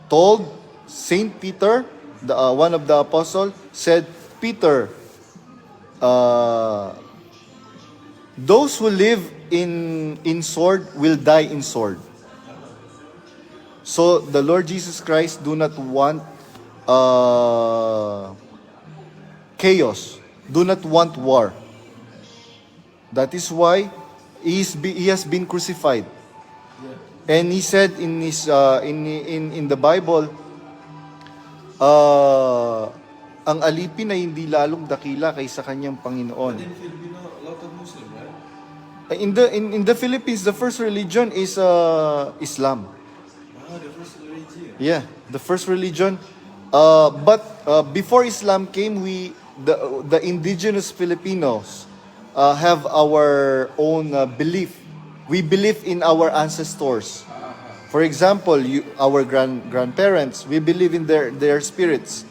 told Saint Peter, one of the apostles, said, Peter, those who live in sword will die in sword. So the Lord Jesus Christ do not want chaos, do not want war. That is why he has been crucified. And he said in his in the Bible, ang alipin ay hindi lalong dakila kaysa kanyang Panginoon. But in Filipino, a lot of Muslim, right? In the Philippines, the first religion is Islam. Ah, the first religion. Yeah, the first religion. But before Islam came, the indigenous Filipinos have our own belief. We believe in our ancestors. For example, our grandparents, we believe in their spirits.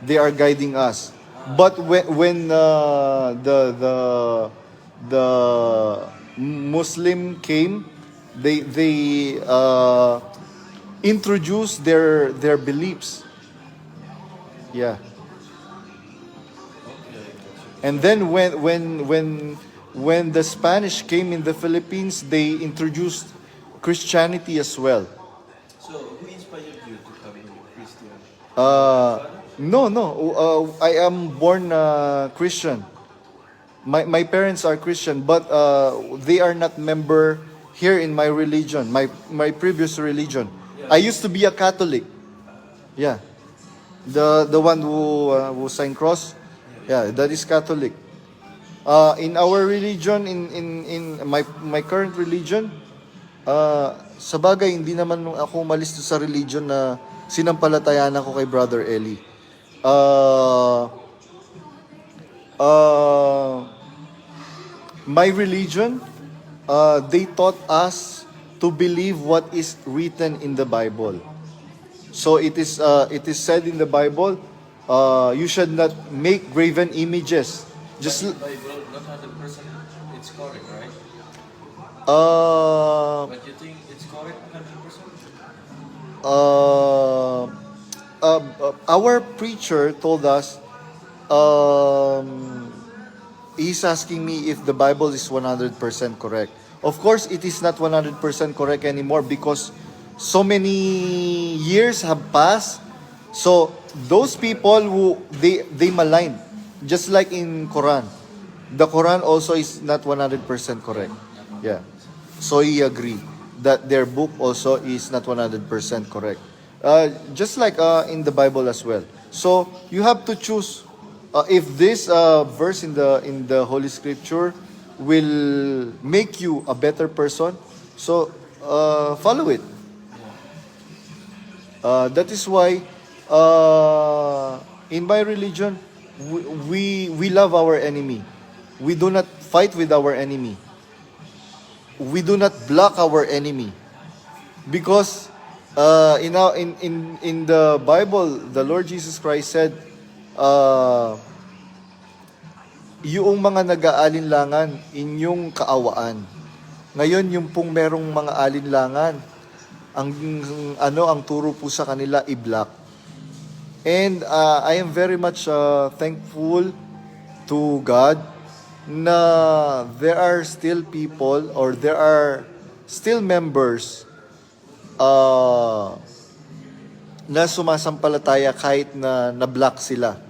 They are guiding us. But when the Muslim came, they introduced their beliefs. Yeah. And then when the Spanish came in the Philippines, they introduced Christianity as well. So, who inspired you to become Christian? No. I am born Christian. My parents are Christian, but they are not member here in my religion, my previous religion. I used to be a Catholic. Yeah. The one who signed cross. Yeah, that is Catholic. In our religion, in my current religion, sa bagay, hindi naman ako umalis sa religion na sinampalatayan ako kay Brother Eli. My religion, they taught us to believe what is written in the Bible. So it is said in the Bible, you should not make graven images. Just Bible, not 100% it's correct, right? But you think it's correct 100%? Our preacher told us, he's asking me if the Bible is 100% correct. Of course, it is not 100% correct anymore because so many years have passed. So those people who they maligned, just like in Quran, the Quran also is not 100% correct. Yeah. So he agreed that their book also is not 100% correct. Just like in the Bible as well. So you have to choose if this verse in the Holy Scripture will make you a better person. So follow it. That is why in my religion we love our enemy. We do not fight with our enemy. We do not block our enemy, because in the Bible, the Lord Jesus Christ said, yung mga nag-aalinlangan, inyong kaawaan. Ngayon, yung pong merong mga alinlangan, ang turo po sa kanila, i-block. And I am very much thankful to God na there are still people or there are still members na sumasampalataya kahit na na-block sila.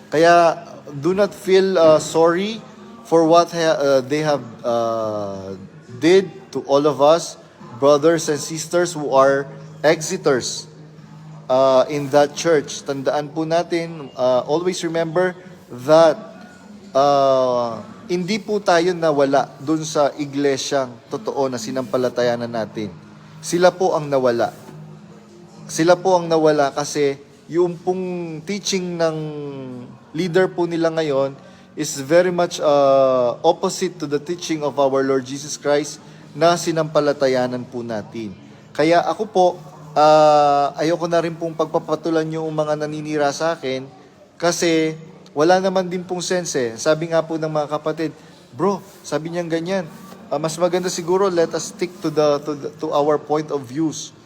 Kaya do not feel sorry for what they have did to all of us, brothers and sisters who are exiters in that church. Tandaan po natin, always remember that hindi po tayo nawala dun sa iglesyang totoo na sinampalatayanan natin. Sila po ang nawala. Sila po ang nawala kasi yung pong teaching ng leader po nila ngayon is very much opposite to the teaching of our Lord Jesus Christ na sinampalatayanan po natin. Kaya ako po, ayoko na rin pong pagpapatulan yung mga naninira sa akin kasi wala naman din pong sense eh. Sabi nga po ng mga kapatid, bro, sabi niyang ganyan. Mas maganda siguro let us stick to our point of views.